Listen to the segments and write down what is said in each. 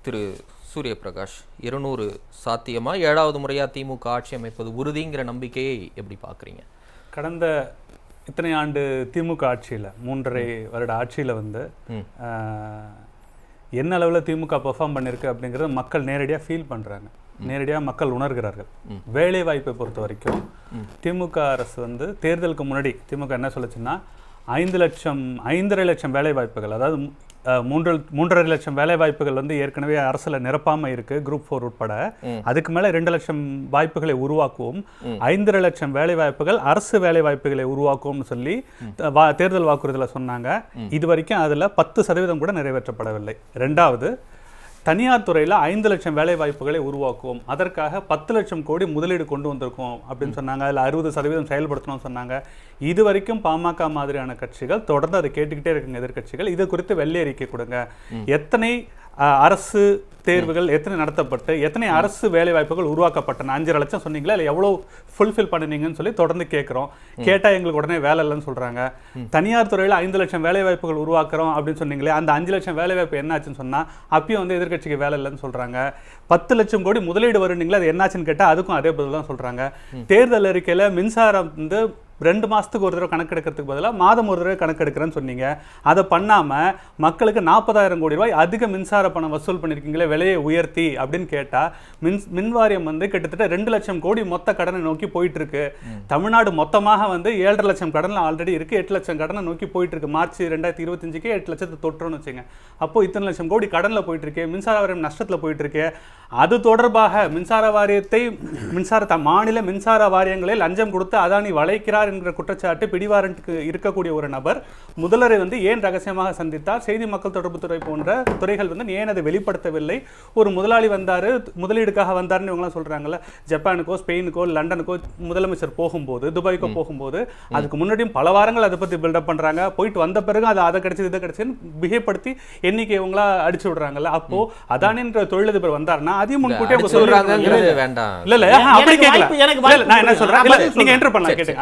திரு சூரியபிரகாஷ், 200 சாத்தியமா? 7வது முறையா திமுக ஆட்சி அமைப்பது உறுதிங்கிற நம்பிக்கையை எப்படி பார்க்குறீங்க? கடந்த இத்தனை ஆண்டு திமுக ஆட்சியில் 3.5 வருட ஆட்சியில் வந்து என்ன அளவில் திமுக பெர்ஃபார்ம் பண்ணியிருக்கு அப்படிங்கிறத மக்கள் நேரடியாக ஃபீல் பண்ணுறாங்க, நேரடியாக மக்கள் உணர்கிறார்கள். வேலை வாய்ப்பை பொறுத்த வரைக்கும் திமுக அரசு வந்து தேர்தலுக்கு முன்னாடி திமுக என்ன சொல்லுச்சுன்னா 5,500,000 வேலை வாய்ப்புகள், அதாவது 3.5 லட்சம் வேலை வாய்ப்புகள் வந்து ஏற்கனவே அரசுல நிரப்பாம இருக்கு, குரூப் 4 உட்பட. அதுக்கு மேல 2 லட்சம் வாய்ப்புகளை உருவாக்குவோம், 5.5 லட்சம் வேலை வாய்ப்புகள் அரசு வேலை வாய்ப்புகளை உருவாக்குவோம்னு சொல்லி தேர்தல் வாக்குறுதியில் சொன்னாங்க. இது வரைக்கும் அதுல 10% கூட நிறைவேற்றப்படவில்லை. ரெண்டாவது, தனியார் துறையில் 5 லட்சம் வேலை வாய்ப்புகளை உருவாக்குவோம், அதற்காக 10 லட்சம் கோடி முதலீடு கொண்டு வந்திருக்கோம் அப்படின்னு சொன்னாங்க. அதில் 60% செயல்படுத்தணும்னு சொன்னாங்க. இது வரைக்கும் பாமக மாதிரியான கட்சிகள் தொடர்ந்து அதை கேட்டுக்கிட்டே இருக்குங்க. எதிர்கட்சிகள் இது குறித்து வெள்ளை அறிக்கை கொடுங்க, எத்தனை அரசு தேர்வுகள் எத்தனை நடத்தப்பட்டு எத்தனை அரசு வேலை வாய்ப்புகள் உருவாக்கப்பட்டன, 5.5 லட்சம் சொன்னீங்களா, இல்லை எவ்வளோ ஃபுல்ஃபில் பண்ணினீங்கன்னு சொல்லி தொடர்ந்து கேட்குறோம். கேட்டால் எங்களுக்கு உடனே வேலை இல்லைன்னு சொல்கிறாங்க. தனியார் துறையில் 5 லட்சம் வேலை வாய்ப்புகள் உருவாக்குறோம் அப்படின்னு சொன்னீங்களே, அந்த 5 லட்சம் வேலை வாய்ப்பு என்னாச்சுன்னு சொன்னால் அப்பயும் வந்து எதிர்கட்சிக்கு வேலை இல்லைன்னு சொல்கிறாங்க. 10 லட்சம் கோடி முதலீடு வருவீங்களா, அது என்னாச்சுன்னு கேட்டால் அதுக்கும் அதே பதில் தான் சொல்கிறாங்க. தேர்தல் அறிக்கையில் மின்சாரம் வந்து 2 மாதத்துக்கு ஒரு தடவை கணக்கெடுக்கிறதுக்கு பதிலாக மாதம் ஒரு தடவை கணக்கெடுக்கிறேன்னு சொன்னீங்க. அதை பண்ணாமல் மக்களுக்கு 40,000 கோடி ரூபாய் அதிக மின்சார பணம் வசூல் பண்ணியிருக்கீங்களே விலையை உயர்த்தி அப்படின்னு கேட்டால் மின் வாரியம் வந்து கிட்டத்தட்ட 2 லட்சம் கோடி மொத்த கடனை நோக்கி போயிட்டு இருக்கு. தமிழ்நாடு மொத்தமாக வந்து 7.5 லட்சம் கடனில் ஆல்ரெடி இருக்குது, 8 லட்சம் கடனை நோக்கி போயிட்டு இருக்கு. மார்ச் 2025 8 லட்சத்தை தொற்றுன்னு வச்சுங்க. அப்போ இத்தனை லட்சம் கோடி கடனில் போயிட்டு இருக்கு, மின்சார வாரியம் நஷ்டத்தில் போயிட்டு இருக்கு. அது தொடர்பாக மின்சார வாரியத்தை மாநில மின்சார வாரியங்களை லஞ்சம் கொடுத்து அதானி வளைக்கிறார் என்கிற குற்றச்சாட்டு பிடிவாரண்ட்டுக்கு இருக்கக்கூடிய ஒரு நபர் முதல்வரை வந்து ஏன் ரகசியமாக சந்தித்தார், செய்தி மக்கள் தொடர்பு துறை போன்ற துறைகள் வந்து ஏன் அதை வெளிப்படுத்தவில்லை, ஒரு முதலாளி வந்தாரு முதலீடுக்காக வந்தாருன்னு இவங்களாம் சொல்றாங்கல்ல. ஜப்பானுக்கோ ஸ்பெயினுக்கோ லண்டனுக்கோ முதலமைச்சர் போகும்போது, துபாய்க்கோ போகும்போது அதுக்கு முன்னாடியும் பல வாரங்கள் அதை பத்தி பில்டப் பண்றாங்க. போயிட்டு வந்த பிறகு அது அதை கிடைச்சது இதை கிடைச்சதுன்னு பிஹேவ் எண்ணிக்கை இவங்களா அடிச்சு விடுறாங்கல்ல. அப்போ அதானின்ற தொழிலதிபர் வந்தாருன்னா அதையும் முன்கூட்டியே சொல்றாங்க. இல்ல இல்ல அப்படி கேட்கல, நான் என்ன சொல்றேன், நீங்க என்டர் பண்ணலாம் கேட்டேன்.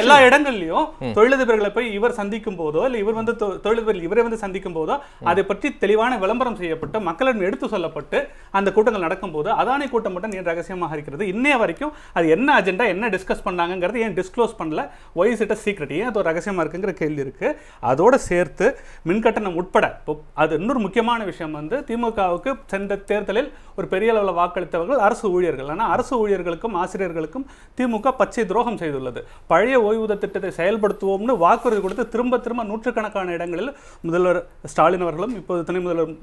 எல்லா இடங்கள்லயும் தொழிலதிபர்களை போய் இவர் சந்திக்கும் போதோ இல்ல இவர் வந்து தொழிலதிபர் இவரை வந்து சந்திக்கும் போதோ அதை பற்றி தெளிவான விளம்பரம் செய்யப்பட்டு மக்களிடம் எடுத்து சொல்லப்பட்டு அந்த கூட்டங்கள் நடக்கும் போது அதானி கூட்டம் மட்டும் ஏன் ரகசியமாக இருக்கிறது? இன்னைய வரைக்கும் அது என்ன அஜெண்டா, என்ன டிஸ்கஸ் பண்ணாங்கிறது ஏன் டிஸ்க்ளோஸ் பண்ணல? Why is it a secret? ஏன் அது ஒரு ரகசியமா இருக்குங்கிற கேள்வி இருக்கு. அதோட சேர்த்து மின்கட்டணம் உட்பட அது இன்னொரு முக்கியமான விஷயம் வந்து திமுகவுக்கு சென்ற தேர்தலில் ஒரு பெரிய அளவில் வாக்களித்தவர்கள் அரசு ஊழியர்கள். ஆனால் அரசு ஊழியர்களுக்கும் ஆசிரியர்களுக்கும் திமுக பச்சை துரோகம் செய்துள்ளது. பழைய ஓய்வூதிய திட்டத்தை செயல்படுத்துவோம்னு வாக்குறுதி கொடுத்து திரும்ப திரும்ப நூற்றுக்கணக்கான இடங்களில் முதல்வர் ஸ்டாலின் அவர்களும் இப்போது துணை முதல்வர்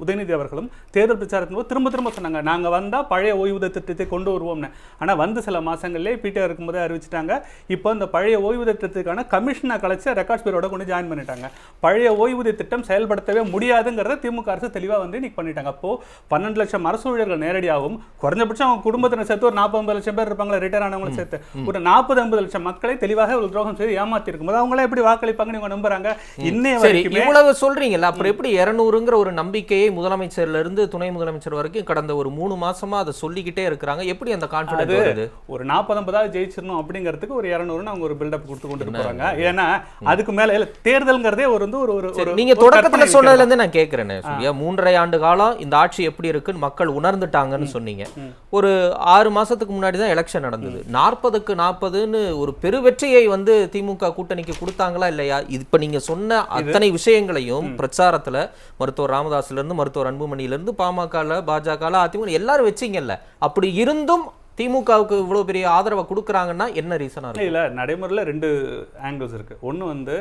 உதயநிதி அவர்களும் தேர்தல் பிரச்சாரத்தின் போது திரும்ப திரும்ப சொன்னாங்க, நாங்கள் வந்தால் பழைய ஓய்வூதிய திட்டத்தை கொண்டு வருவோம்னு. ஆனால் வந்து சில மாதங்கள்லேயே பிடிஆர் இருக்கும்போதே அறிவிச்சிட்டாங்க. இப்போ இந்த பழைய ஓய்வூதிய திட்டத்துக்கான கமிஷனை கலைச்சு ரெக்கார்ட்ஸ் பேரோட கொண்டு ஜாயின் பண்ணிட்டாங்க. பழைய ஓய்வூதிய திட்டம் செயல்படுத்தவே முடியாதுங்கிறத திமுக அரசு தெளிவாக வந்து இன்னைக்கு பண்ணிட்டாங்க. அப்போ 12 லட்சம் அரசு ஊழியர்கள் நேரடியாகவும் குறைஞ்சபட்சம் அவங்க குடும்பத்தினர் சேர்த்து ஒரு 40-50 லட்சம் பேர் இருப்பாங்களா, ரிட்டையர் ஆனவங்களை சேர்த்து ஒரு 40-50 லட்சம் மக்களை தெளிவாக ஒரு துரோகம் செய்து ஏமாத்தி இருக்கும்போது அவங்களே எப்படி வாக்களிப்பாங்க நீங்க நம்புறாங்க? இன்னைய வரைக்கும் இவ்வளவு சொல்றீங்கல்ல, அப்புறம் எப்படி 200ங்கிற ஒரு நம்பிக்கையை முதலமைச்சர்ல இருந்து துணை முதலமைச்சர் வரைக்கும் கடந்த ஒரு 3 மாசமா அதை சொல்லிக்கிட்டே இருக்கிறாங்க? எப்படி அந்த கான்ஃபிடன்ஸ் வருது? ஒரு 40-50 ஜெயிச்சிடணும் அப்படிங்கிறதுக்கு ஒரு 200 அவங்க ஒரு பில்டப் கொடுத்து கொண்டு போறாங்க. ஏன்னா அதுக்கு மேல தேர்தல்ங்கிறதே ஒரு நீங்க தொடக்கத்துல சொன்னதுல இருந்து நான் கேட்கிறேன், 3.5 ஆண்டு காலம் இந்த ஆட்சி எப்படி இருக்குன்னு மக்கள் உணர்ந்துட்டாங்கன்னு சொன்னீங்க. ஒரு 6 மாசத்துக்கு முன்னாடி தான் எலெக்ஷன் நடந்தது. 40க்கு 40ன்னு ஒரு பெரு வெற்றியை வந்து திமுக கூட்டணிக்கு கொடுத்தாங்களா இல்லையா? இப்ப நீங்க சொன்ன அத்தனை விஷயங்களையும் பிரச்சாரத்துல மருத்துவர் ராமதாஸ்ல இருந்து மருத்துவர் அன்புமணியில இருந்து பாமக, பாஜக, அதிமுக எல்லாரும் வச்சீங்கல்ல. அப்படி இருந்தும் திமுகவுக்கு இவ்வளவு பெரிய ஆதரவை கொடுக்குறாங்கன்னா என்ன ரீசனா இருக்கு? இல்ல, நடைமுறையில் 2 ஆங்கிள்ஸ் இருக்கு. ஒன்று வந்து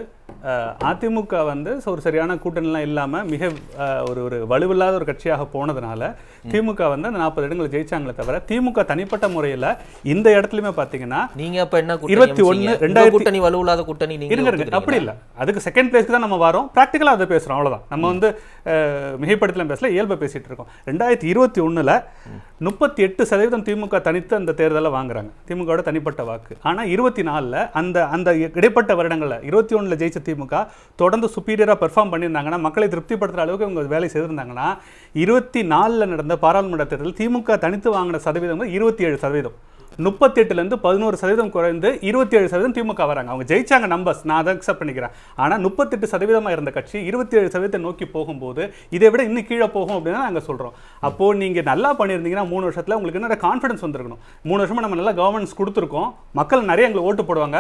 அதிமுக வந்து ஒரு சரியான கூட்டணிலாம் இல்லாம மிக ஒரு வலுவில்லாத ஒரு கட்சியாக போனதுனால திமுக வந்து அந்த 40 இடங்களை ஜெயிச்சாங்களே தவிர திமுக தனிப்பட்ட முறையில் இந்த இடத்துலயுமே பாத்தீங்கன்னா நீங்க அப்ப என்ன 21 கூட்டணி வலுவில்லாத கூட்டணி நீங்க அப்படி இல்ல, அதுக்கு செகண்ட் பிளேஸ்க்கு தான் நம்ம வரோம். பிராக்டிகலா அதை பேசுறோம், அவ்வளவுதான். நம்ம வந்து மிகைப்படுத்தலாம் பேசல, இயல்பை பேசிட்டு இருக்கோம். 2021 38% திமுக தனித்து அந்த தேர்தலை வாங்குறாங்க, திமுக தனிப்பட்ட வாக்கு. ஆனா 24 அந்த இடைப்பட்ட வருடங்கள்ல 21 ஜெயிச்ச திமுக தொடர்ந்து சுப்பீரியரா பெர்ஃபார்ம் பண்ணியிருந்தாங்கன்னா, மக்களை திருப்திப்படுத்துற அளவுக்கு இவங்க வேலை செய்திருந்தாங்கன்னா, 24 நடந்த பாராளுமன்ற தேர்தலில் திமுக தனித்து வாங்கின சதவீதம் 27%. 38லேருந்து 11% குறைந்து 27% திமுக வராங்க. அவங்க ஜெயிச்சாங்க நம்பர்ஸ், நான் அதை அக்செப்ட் பண்ணிக்கிறேன். ஆனால் 38% இருந்த கட்சி 27% நோக்கி போகும்போது இதை விட இன்னும் கீழே போகும் அப்படின்னு நாங்கள் சொல்கிறோம். அப்போது நீங்கள் நல்லா பண்ணியிருந்தீங்கன்னா 3 வருஷத்தில் உங்களுக்கு என்ன கான்ஃபிடன்ஸ் வந்துருக்கணும். 3 வருஷமா நம்ம நல்லா கவர்மெண்ட்ஸ் கொடுத்துருக்கோம், மக்கள் நிறைய எங்களுக்கு ஓட்டு போடுவாங்க,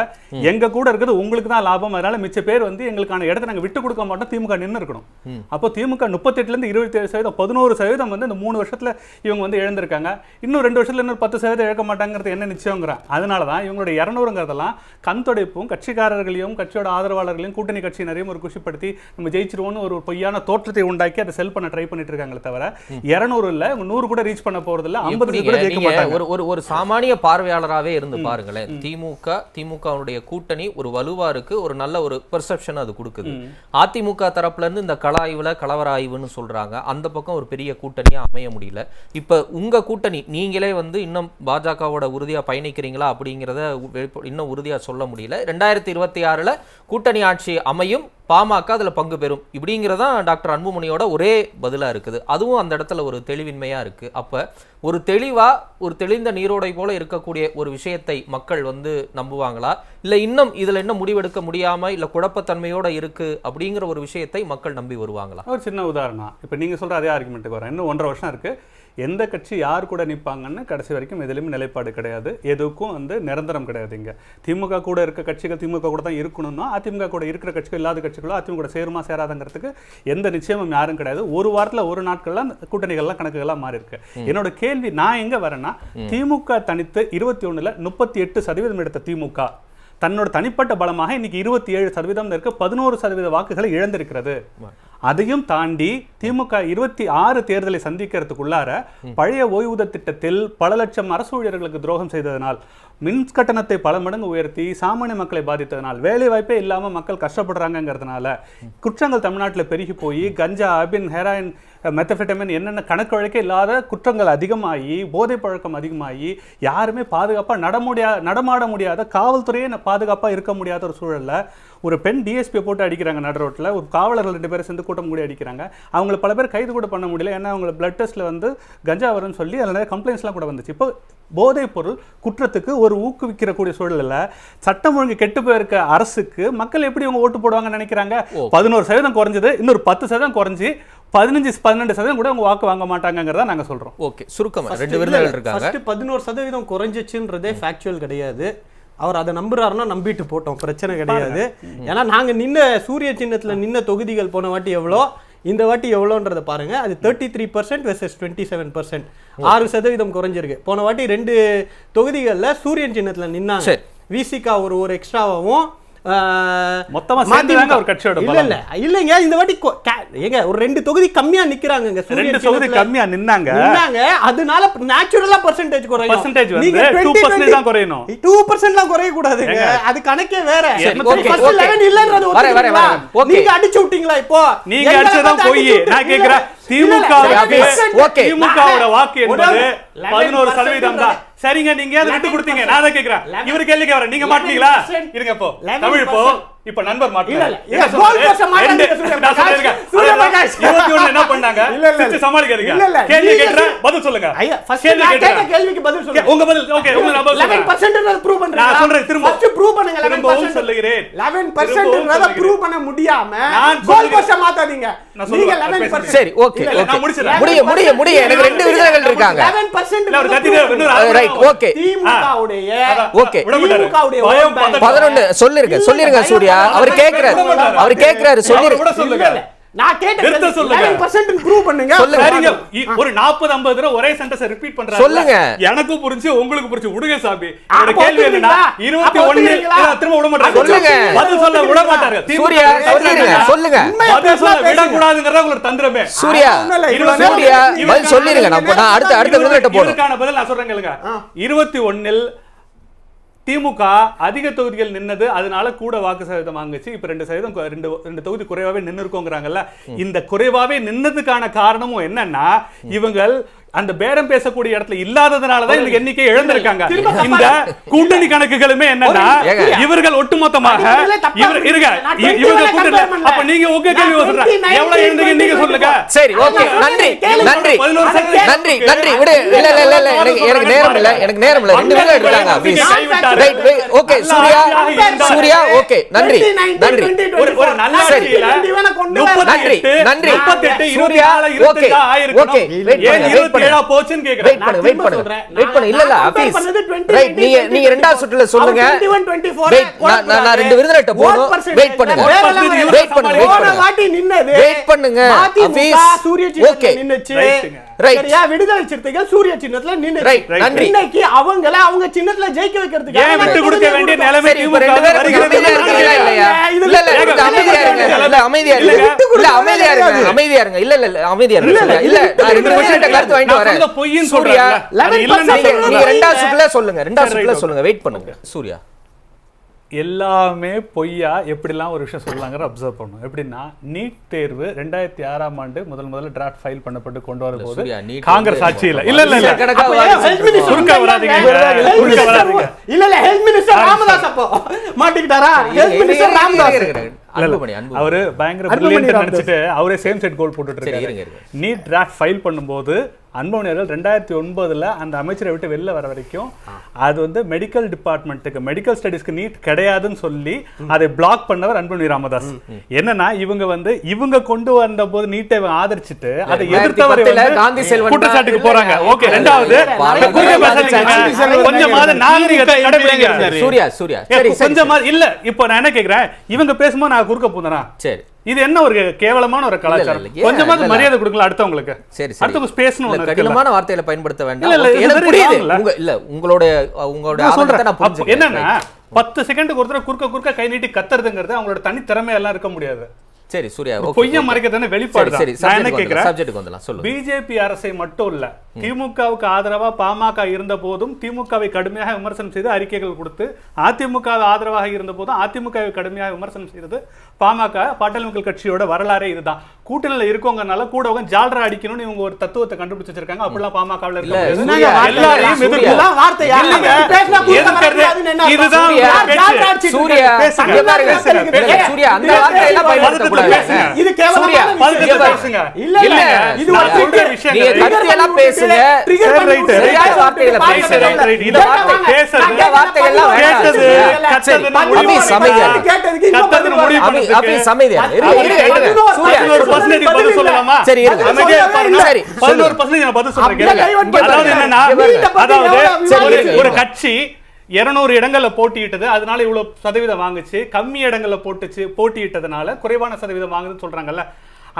எங்கள் கூட இருக்கிறது உங்களுக்கு தான் லாபம், அதனால மிச்ச பேர் வந்து எங்களுக்கான இடத்தை நாங்கள் விட்டு கொடுக்க மாட்டோம், திமுக நின்று இருக்கணும். அப்போ திமுக 38லேருந்து 27%, 11% வந்து இந்த 3 வருஷத்தில் இவங்க வந்து இழந்திருக்காங்க. இன்னும் 2 வருஷத்துல இன்னொரு 10% இழக்க மாட்டாங்கிறது என்ன நிச்சயங்கிறான். அதனால தான் இவங்களுடைய 200ங்கிறதெல்லாம் கண் துடைப்பும் கட்சிக்காரர்களையும் கட்சியோட ஆதரவாளர்களையும் கூட்டணி கட்சியினரையும் ஒரு குஷிப்படுத்தி நம்ம ஜெயிச்சிருவோம்னு ஒரு பொய்யான தோற்றத்தை உண்டாக்கி அதை செல் பண்ண ட்ரை பண்ணிட்டு இருக்காங்களே தவிர 200 இல்ல 100 கூட ரீச் பண்ண போறது இல்ல, 50 கூட ஜெயிக்க மாட்டாங்க. ஒரு சாமானிய பார்வையாளராகவே இருந்து பாருங்களேன், திமுகவுடைய கூட்டணி ஒரு வலுவா இருக்கு, ஒரு நல்ல ஒரு பெர்செப்ஷன் அது கொடுக்குது. அதிமுக தரப்புல இருந்து இந்த கலாய்வுல கலவர ஆய்வுன்னு சொல்றாங்க, அந்த பக்கம் ஒரு பெரிய கூட்டணியா அமைய முடியல. இப்ப உங்க கூட்டணி நீங்களே வந்து இன்னும் பாஜகவோட உறுதியா பயணிக்கிறீங்களா அப்படிங்கிறத இன்னும் உறுதியா சொல்ல முடியல. 2026ல கூட்டணி ஆட்சி அமையும், பாமக அதுல பங்கு பெறும், இப்படிங்கிறதா டாக்டர் அன்புமணியோட ஒரே பதிலா இருக்குது. அதுவும் அந்த இடத்துல ஒரு தெளிவின்மையா இருக்கு. அப்ப ஒரு தெளிவா ஒரு தெளிந்த நீரோடை போல இருக்கக்கூடிய ஒரு விஷயத்தை மக்கள் வந்து நம்புவாங்களா, இல்ல இன்னும் இதுல என்ன முடிவெடுக்க முடியாம இல்ல குழப்பத்தன்மையோட இருக்கு அப்படிங்கிற ஒரு விஷயத்தை மக்கள் நம்பி வருவாங்களா? ஒரு சின்ன உதாரணம், இப்ப நீங்க சொல்ற அதே ஆர்குமெண்ட்டுக்கு வரேன். இன்னும் 1.5 வருஷம் இருக்கு, எந்த கட்சி யார் கூட நிற்பாங்கன்னு கடைசி வரைக்கும் எதுலையும் நிலைப்பாடு கிடையாது, எதுக்கும் வந்து நிரந்தரம் கிடையாது. இங்கே திமுக கூட இருக்க கட்சிகள் திமுக கூட தான் இருக்கணும்னா, அதிமுக கூட இருக்கிற கட்சிகள் இல்லாத கட்சிகளோ அதிமுக கூட சேருமா சேராதங்கிறதுக்கு எந்த நிச்சயமும் யாரும் கிடையாது. ஒரு வாரத்தில் ஒரு நாட்கள்லாம் கூட்டணிகள்லாம் கணக்குகள்லாம் மாறி இருக்கு. என்னோட கேள்வி நான் எங்க வரேன்னா, திமுக தனித்து 21ல் 38% எடுத்த திமுக தன்னோட தனிப்பட்ட பலமாக இன்னைக்கு 27% இருக்க 11% வாக்குகளை இழந்திருக்கிறது. அதையும் தாண்டி திமுக 26 தேர்தலை சந்திக்கிறதுக்குள்ளார பழைய ஓய்வூதிய திட்டத்தில் பல லட்சம் அரசு ஊழியர்களுக்கு துரோகம் செய்ததனால், மின் கட்டணத்தை பல மடங்கு உயர்த்தி சாமானிய மக்களை பாதித்ததனால், வேலை வாய்ப்பே இல்லாம மக்கள் கஷ்டப்படுறாங்கிறதுனால குற்றங்கள் தமிழ்நாட்டில் பெருகி போய் கஞ்சா, அபின், ஹெராயின், மெத்தபெட்டமின் என்னென்ன கணக்கு வழக்கே இல்லாத குற்றங்கள் அதிகமாகி, போதை பழக்கம் அதிகமாகி, யாருமே பாதுகாப்பாக நடமாட முடியாத, காவல்துறையே பாதுகாப்பாக இருக்க முடியாத ஒரு சூழல்ல ஒரு பெண் டிஎஸ்பியை போட்டு அடிக்கிறாங்க நடு ரோட்டில், ஒரு காவலர்கள் 2 பேரும் சேர்ந்து கூட்டம் கூடி அடிக்கிறாங்க. அவங்களை பல பேர் கைது கூட பண்ண முடியல, ஏன்னா அவங்க பிளட் டெஸ்ட்டில் வந்து கஞ்சா வரும்னு சொல்லி அதில் நிறைய கம்ப்ளைண்ட்ஸ்லாம் கூட வந்துச்சு. இப்போ போதைப் பொருள் குற்றத்துக்கு ஒரு ஊக்குவிக்கக்கூடிய சூழலில் சட்டம் ஒழுங்கு கெட்டு போயிருக்க அரசுக்கு மக்கள் எப்படி அவங்க ஓட்டு போடுவாங்கன்னு நினைக்கிறாங்க? 11% குறைஞ்சது, இன்னொரு 10% குறைஞ்சி 15-12% கூட அவங்க வாக்கு வாங்க மாட்டாங்கிறத நாங்க சொல்றோம். ஓகே, சுருக்கமா 2 விருதுகள் இருக்காங்க. 11% குறைஞ்சிச்சுன்றதே ஃபேக்சுவல் கிடையாது. அவர் அதை நம்புறாருன்னா நம்பிட்டு போட்டோம், பிரச்சனை கிடையாது. ஏன்னா நாங்க நின்ன சூரிய சின்னத்துல நின்ன தொகுதிகள் போன வாட்டி எவ்வளோ, இந்த வாட்டி எவ்வளோன்றத பாருங்க. அது 33% வெர்சஸ் 27%, 6% குறைஞ்சிருக்கு. போன வாட்டி 2 தொகுதிகளில் சூரியன் சின்னத்துல நின்னாங்க, விசிகா ஒரு எக்ஸ்ட்ராவும் மொத்தமா சேர்ந்து ஒரு கட்சியோட இல்லங்க. இந்த வாட்டி ஏங்க ஒரு 2 தொகுதி கம்மியா நிக்கறாங்க, 2 தொகுதி கம்மியா நின்னாங்க, அதனால நேச்சுரலா பெர்சன்டேஜ் குறையும். பெர்சன்டேஜ் வந்து 2% தான் குறையணும், 2% தான் குறைய கூடாதுங்க. அது கணக்கே வேற. ஃபர்ஸ்ட் 11 இல்லன்றது நீங்க அடிச்சு விட்டீங்களா? இப்போ நீங்க அடிச்சதான் போய் நான் கேக்குறேன், திமுகவோட வாக்கு என்பது 11% தான். சரிங்க, நீங்க விட்டு கொடுத்தீங்க, நான் தான் கேக்குறேன். இவரு கேள்வி கேக்குறேன், நீங்க மாட்டீங்களா? இருங்க, இப்போ தமிழ் இப்ப நண்பர் மாட்டீங்க. 21 என்ன பண்ணாங்க? சமாளிக்காதீங்க. கேள்வி கேக்குறேன், பதில் சொல்லுங்க. கேள்விக்கு பதில் சொல்லுங்க. உங்க பதில் ஓகே, உங்க பதில் 11% ப்ரூவ் பண்றீங்க. நான் சொல்றேன், திரும்ப ஃபர்ஸ்ட் ப்ரூவ் பண்ணுங்க. 11% சொல்லுகிறேன். 11% ப்ரூவ் பண்ண முடியாம கோல் போஸ்ட் மாத்தாதீங்க. நீங்க 11%. சரி, ஓகே, நான் முடிச்சறேன். முடிய எனக்கு 2 விருதுகள் இருக்காங்க. 11% ஒரு கத்திங்க, ரைட், ஓகே. திமுகவுடைய ஓகே, திமுகவுடைய 11 சொல்லிருங்க சூர்யா. அவர் கேக்குறாரு, சொல்லிருங்க. நான் கேட்டேன் 11% ப்ரூவ் பண்ணுங்க. சரிங்க, ஒரு 40-50 தடவை ஒரே சென்டென்ஸ் ரிப்பீட் பண்றாங்க. சொல்லுங்க. எனக்கும் புரிஞ்சு உங்களுக்கு புரிஞ்சு. விடுங்க சாமி. என்னோட கேள்வி என்னன்னா 21 திரும்ப விட மாட்டாங்க. சொல்லுங்க. பதில் சொல்ல விட மாட்டாங்க. சூர்யா சொல்லுங்க. பதில் சொல்ல விட கூடாதுங்கறத உங்களுக்கு தந்திரமே. சூர்யா பதில் சொல்லிருங்க. நான் அடுத்த விருதுகிட்ட போறேன். இதுக்கான பதில் நான் சொல்றேன் கேளுங்க. 21ல் திமுக அதிக தொகுதிகள் நின்னது, அதனால கூட வாக்கு சதவீதம் வாங்குச்சு. இப்ப 2% தொகுதி குறைவாவே நின்னு இருக்கோங்கிறாங்கல்ல. இந்த குறைவாவே நின்னதுக்கான காரணமும் என்னன்னா, இவங்கள் அந்த பேரம் பேசக்கூடிய இடத்துல இல்லாததுனாலதான் இந்த எண்ணிக்கை இழந்திருக்காங்க. இந்த கூட்டணி கணக்குகளுமே என்னன்னா இவர்கள் ஒட்டுமொத்தமாக இவங்க கூட்டணி. அப்ப நீங்க உங்க கேள்வி எவ்வளவு எழுந்தீங்க நீங்க சொல்லுங்க. சரி, ஓகே, நன்றி நன்றி நன்றி நன்றி. விடு, இல்ல இல்ல இல்ல எனக்கு நேரம் இல்ல, எனக்கு நேரம் இல்ல. 2 நிமிஷம் எடுத்தாங்க. Right, okay. சூர்யா ஓகே, நன்றி நன்றி. ஒரு நல்ல ஆட்சியில நன்றி நன்றி. 38 சூர்யா ஓகே ஓகே. வெயிட் பண்ணு. இல்ல இல்ல அபீஸ், ரைட். நீங்க ரெண்டாவது சுற்றுல சொல்லுங்க. நான் 2 விருதுகிட்ட போறோம். வெயிட் பண்ணுங்க. வெயிட் பண்ணுங்க அபீஸ். Okay, right. விடுதலை சிறுத்தைகள் சூரிய சின்னத்துல நின்னு நன்றி. இன்னைக்கு அவங்க சின்னத்துல ஜெயிக்க வைக்கிறதுக்கு ஏன் விட்டு கொடுக்க வேண்டிய நிலைமை இப்ப 2 பேரும் அமைதியா இருக்கீங்களா இல்லையா? இல்ல இல்ல அமைதியா இருங்க. இல்ல அமைதியா இருங்க. இல்ல அமைதியா இருங்க. அமைதியா இருங்க. இல்ல இல்ல அமைதியா இருங்க. இல்ல நான் 2 நிமிஷம் கருத்து வாங்கிட்டு வரேன். பொய்ன்னு சூர்யா சொல்றீங்க. நீங்க ரெண்டாவது சுற்றுல சொல்லுங்க. ரெண்டாவது சுற்றுல சொல்லுங்க. வெயிட் பண்ணுங்க சூர்யா. எல்லாமே பொய்யா எப்படிலாம் ஒரு விஷயம் சொல்லலாங்கிற அப்சர்வ் பண்ணும். எப்படின்னா நீட் தேர்வு 2006ஆம் ஆண்டு முதல்ல டிராஃப்ட் ஃபைல் பண்ணப்பட்டு கொண்டு வர போது காங்கிரஸ் ஆட்சியில இல்ல குறுக்க வராதீங்க. இல்ல ஹெல்த் மினிஸ்டர் ராமதாஸ் அப்போ மாட்டிக்கிட்டாரா? ஹெல்த் மினிஸ்டர் ராமதாஸ் அவரு பயங்கர பிரில்லியன்ட் நினைச்சிட்டு அவரே சேம் செட் கோல் போட்டுட்டு இருக்காரு. நீட் டிராஃப்ட் ஃபைல் பண்ணும்போது அன்புமணி அவர்கள் 2009 அந்த அமைச்சரை விட்டு வெளில வர வரைக்கும் அது வந்து மெடிக்கல் டிபார்ட்மெண்ட்டுக்கு மெடிக்கல் ஸ்டடிஸ்க்கு நீட் கிடையாதுன்னு சொல்லி அதை பிளாக் பண்ணவர் அன்புமணி ராமதாஸ். என்னன்னா இவங்க கொண்டு வந்த போது நீட்டை ஆதரிச்சுட்டு அதை எதிர்த்தவர் குற்றச்சாட்டுக்கு போறாங்க. ஓகே, ரெண்டாவது கொஞ்சமாவது நாகரிகத்தை கடைபிடிங்க. சூர்யா கொஞ்சமாவது இல்ல. இப்போ நான் என்ன கேக்குறேன், இவங்க பேசும்போது நான் குறுக்க போனா சரி, இது என்ன ஒரு கேவலமான ஒரு கலாச்சாரம்? கொஞ்சமாவது மரியாதை கொடுக்கல அடுத்தவங்களுக்கு. சரி, அடுத்தவங்க ஸ்பேஸ்னு ஒன்னு கடினமான வார்த்தைகளை பயன்படுத்த வேண்டாம். எனக்கு புரியுது. இல்ல உங்களுடைய ஆதங்கத்தை நான் புரிஞ்சுக்கிறேன். என்னன்னா 10 செகண்டுக்கு ஒருத்தர் குறுக்க கை நீட்டி கத்துறதுங்கிறது அவங்களோட தனி திறமை எல்லாம் இருக்க முடியாது. சரி சூர்யா, பொய்ய மறைக்கிறதுன்னு வெளிப்பாடு. நான் என்ன கேக்குறேன், சப்ஜெக்ட்டுக்கு வந்துடலாம். சொல்லுங்க. பிஜேபி அரசை மட்டும் இல்ல, திமுகவுக்கு ஆதரவா பாமக இருந்த போதும் திமுகவை கடுமையாக விமர்சனம் செய்து அறிக்கைகள் கொடுத்து, அதிமுக ஆதரவாக இருந்த போதும் அதிமுகவை கடுமையாக விமர்சனம் செய்தது பாமக பாட்டாளி மக்கள் கட்சியோட வரலாறே இதுதான். கூட்டணியில இருக்கவங்கனால கூட ஜால்ரா அடிக்கணும்னு இவங்க ஒரு தத்துவத்தை கண்டுபிடிச்சு வச்சிருக்காங்க. அப்படிலாம் பாமகவில் இருக்க எல்லாரையும் ஒரு கட்சி 200 இடங்கள்ல போட்டியிட்டது, அதனால இவ்வளவு சதவீதம் வாங்குச்சு. கம்மி இடங்கள்ல போட்டியிட்டதுனால குறைவான சதவீதம் வாங்குதுன்னு சொல்றாங்கல்ல.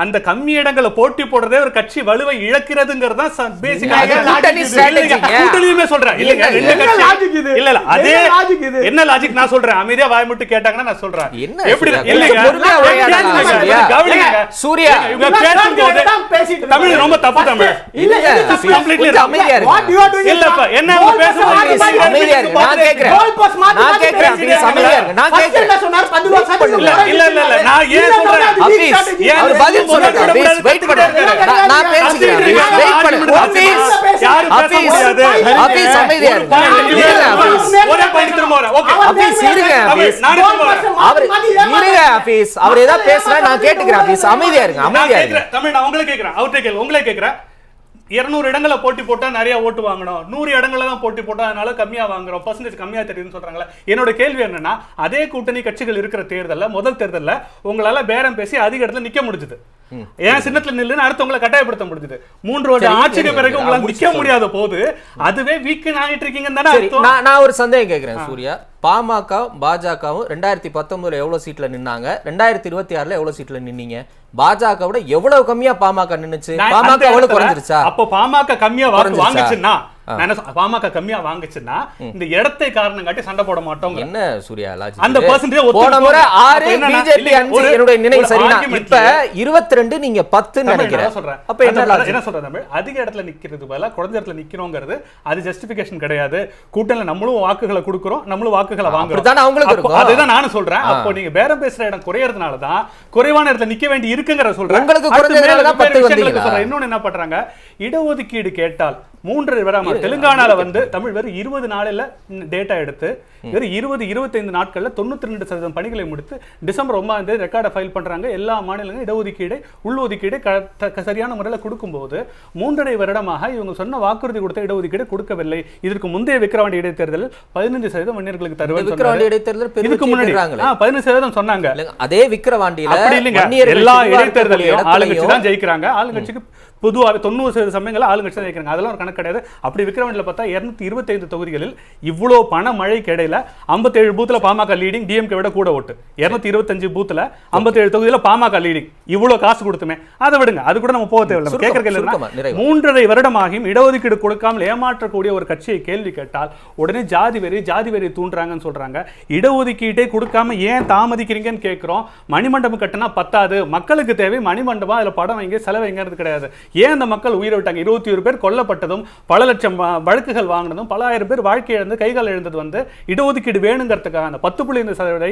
அந்த கம்மி இடங்களை போட்டி போடுறதே ஒரு கட்சி வலுவை இழக்கிறதுங்கிறது தான் பேசிக்கா கூட்டணியுமே சொல்றேன். இல்லங்க ரெண்டு கட்சி இல்ல அதே என்ன லாஜிக் நான் சொல்றேன். அமைதியா வாய்முட்டு கேட்டாங்கன்னா நான் சொல்றேன். எப்படி இல்லங்க சூர்யா இவங்க பேசும்போது தமிழ் ரொம்ப தப்பு. தமிழ் கம்ப்ளீட்லி அமைதியா இருக்கு. இல்லப்பா என்ன அவங்க பேசும்போது அமைதியா இருக்கு. நான் கேக்குறேன் நான் கேக்குறேன். இல்ல நான் ஏன் சொல்றேன் அவர் பதில் சொல்லுங்க. வெயிட் பண்ணுங்க. நான் பேசிக்கிறேன். வெயிட் பண்ணுங்க. ஆபீஸ் அமைதியா இருங்க. ஒரே பாயிண்ட் திரும்ப வர. ஓகே ஆபீஸ் இருங்க. ஆபீஸ் அவர் இருங்க. ஆபீஸ் அவர் ஏதா பேசுறா நான் கேட்டுக்கிறேன். ஆபீஸ் அமைதியா இருங்க. அமைதியா இருங்க. தமிழ் நான் உங்களே கேக்குறேன். அவர்ட்ட கேளு. உங்களே கேக்குறேன். 200 இடங்களை போட்டி போட்டா நிறைய ஓட்டு வாங்கணும், 100 இடங்களை தான் போட்டி போட்டா அதனால கம்மியா வாங்குறோம், பர்சன்டேஜ் கம்மியா தெரியுதுன்னு சொல்றாங்களே. என்னோட கேள்வி என்னன்னா, அதே கூட்டணி கட்சிகள் இருக்கிற தேர்தல்ல முதல் தேர்தல்ல உங்களால பேரம் பேசி அதிக இடத்துல நிக்க முடிஞ்சது. ஏன் சின்னத்துல நில்லுன்னு அடுத்தவங்களை கட்டாயப்படுத்த முடிஞ்சது. 3 வருட ஆட்சிக்கு பிறகு உங்களால நிக்க முடியாத போது அதுவே வீக்கன் ஆகிட்டு இருக்கீங்கன்னு தானே அர்த்தம். நான் ஒரு சந்தேகம் கேட்கிறேன் சூர்யா. பாமக பாஜகவும் 2019 எவ்வளவு சீட்ல நின்னாங்க, 2026 எவ்வளவு சீட்ல நின்னீங்க? பாஜக விட எவ்வளவு கம்மியா பாமக நின்னுச்சு? பாமக எவ்வளவு குறைஞ்சிருச்சா? அப்போ பாமக கம்மியா வாங்குச்சுன்னா பாமக கம்மியா வாங்குச்சுன்னா இந்த இடத்தை காரணம் காட்டி சண்டை போட மாட்டோம். என்ன சூர்யா லாஜிக்? அந்த பெர்சன்டேஜ் போன முறை 6 பிஜேபி 5 என்னோட நினைவு சரினா இப்ப 22 நீங்க 10 நினைக்கிறேன். அப்ப என்ன சொல்றேன் தமிழ்? அதிக இடத்துல நிக்கிறது பதிலா குறைஞ்ச இடத்துல நிக்கிறோங்கிறது அது ஜஸ்டிஃபிகேஷன் கிடையாது. கூட்டணில நம்மளும் வாக்குகளை கொடுக்கிறோம், நம்மளும் வாக்குகளை வாங்குறோம். அதான் உங்களுக்கு இருக்கும். அதுதான் நானும் சொல்றேன். அப்போ நீங்க பேரம் பேசுற இடம் குறையறதுனால தான் குறைவான இடத்துல நிக்க வேண்டி இருக்குங்கற சொல்றேன். உங்களுக்கு குறைஞ்ச இடத்துல தான் 10 வந்தீங்க. இன்னொன்னு என்ன பண்றாங்க, இடஒதுக்கீடு கேட்டால் 3 வராம தெலுங்கானால வந்து தமிழ் வெறும் 20 நாளில் டேட்டா எடுத்து வெறும் 20-25 நாட்கள்ல 92% பணிகளை முடித்து டிசம்பர் 9ஆம் தேதி ரெக்கார்டை ஃபைல் பண்றாங்க. எல்லா மாநிலங்களும் இடஒதுக்கீடு உள்ஒதுக்கீடு சரியான முறையில் கொடுக்கும்போது 3.5 வருடமாக இவங்க சொன்ன வாக்குறுதி கொடுத்த இடஒதுக்கீடு கொடுக்கவில்லை. இதற்கு முந்தைய விக்கிரவாண்டி இடைத்தேர்தலில் 15% வன்னியர்களுக்கு தருவேன். விக்கிரவாண்டி இடைத்தேர்தல் இதுக்கு முன்னாடி 15% சொன்னாங்க. அதே விக்கிரவாண்டியில அப்படி இல்லைங்க, எல்லா இடைத்தேர்தலையும் ஆளுங்கட்சி தான் ஜெயிக்கிறாங்க. ஆளுங்கட்சிக்கு பொதுவாக 90% சமயங்களில் ஆளுங்கட்சி தான் ஜெயிக்கிறாங்க. அதெல்லாம் ஒரு கணக்கு கிடையாது. அப்படி விக்கிரவாண்டியில் பார்த்தா 225 தொகுதிகளில் இவ்வளோ பண மழைக்கு இடையில 57 பூத்துல பாமக லீடிங், டிஎம்கே விட கூட ஓட்டு. 225 பூத்துல 57 தொகுதியில பாமக லீடிங். இவ்வளவு காசு கொடுத்துமே அதை விடுங்க, அது கூட நம்ம போக தேவையில்லை. கேட்கறது 3.5 வருடமாகியும் இடஒதுக்கீடு கொடுக்காமல் ஏமாற்றக்கூடிய ஒரு கட்சியை கேள்வி கேட்டால் உடனே ஜாதி வெறி தூண்டுறாங்கன்னு சொல்றாங்க. இடஒதுக்கீட்டை கொடுக்காம ஏன் தாமதிக்கிறீங்கன்னு கேட்கிறோம். மணிமண்டபம் கட்டினா பத்தாது, மக்களுக்கு தேவை மணிமண்டபம், அதுல படம் வைங்க செலவைங்கிறது கிடையாது. ஏன் அந்த மக்கள் உயிரை விட்டாங்க? 21 பேர் கொல்லப்பட்டதும், பல லட்சம் வழக்குகள் வாங்கினதும், பல ஆயிரம் பேர் வாழ்க்கை இழந்து கைகால் எழுந்தது வந்து இடஒதுக்கீடு வேணுங்கிறதுக்காக. அந்த 10.5%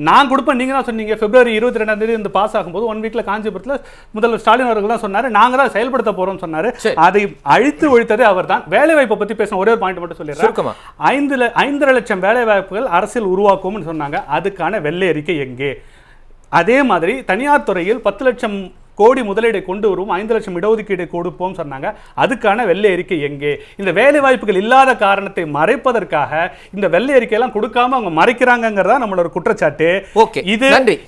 நான் கொடுப்பேன், நீங்க தான் சொன்னீங்க. பிப்ரவரி 22ஆம் தேதி இந்த பாஸ் ஆகும்போது 1 வீக்ல காஞ்சிபுரத்தில் முதல்வர் ஸ்டாலின் அவர்கள் தான் சொன்னாரு, நாங்க தான் செயல்படுத்த போறோம் சொன்னாரு. அதை அழித்து ஒழித்ததே அவர் தான். வேலை வாய்ப்பை பத்தி பேச ஒரே ஒரு பாயிண்ட் மட்டும் சொல்லிடுறேன். 5.5 லட்சம் வேலை வாய்ப்புகள் அரசியல் உருவாக்கும்னு சொன்னாங்க. அதுக்கான வெள்ளை அறிக்கை எங்கே? அதே மாதிரி தனியார் துறையில் 10 லட்சம் கோடி முதலீடை கொண்டு வருவோம், 5 லட்சம் இடஒதுக்கீடு கொடுப்போம் சொன்னாங்க. அதுக்கான வெள்ளை அறிக்கை எங்கே? இந்த வேலை வாய்ப்புகள் இல்லாத காரணத்தை மறைப்பதற்காக இந்த வெள்ளை அறிக்கையெல்லாம் கொடுக்காம அவங்க மறைக்கிறாங்கிறதா நம்மளோட குற்றச்சாட்டு.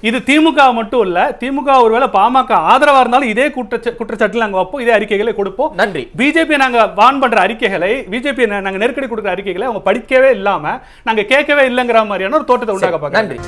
இது திமுக மட்டும் இல்ல, திமுக ஒருவேளை பாமக ஆதரவா இருந்தாலும் இதே குற்றச்சாட்டில் நாங்க வைப்போம், இதே அறிக்கைகளை கொடுப்போம். நன்றி. பிஜேபி நாங்க வான் பண்ற அறிக்கைகளை, பிஜேபி நாங்க நெருக்கடி கொடுக்குற அறிக்கைகளை அவங்க படிக்கவே இல்லாம நாங்க கேட்கவே இல்லைங்கிற மாதிரியான ஒரு தோட்டத்தை உண்டாக்க பார்க்க. நன்றி.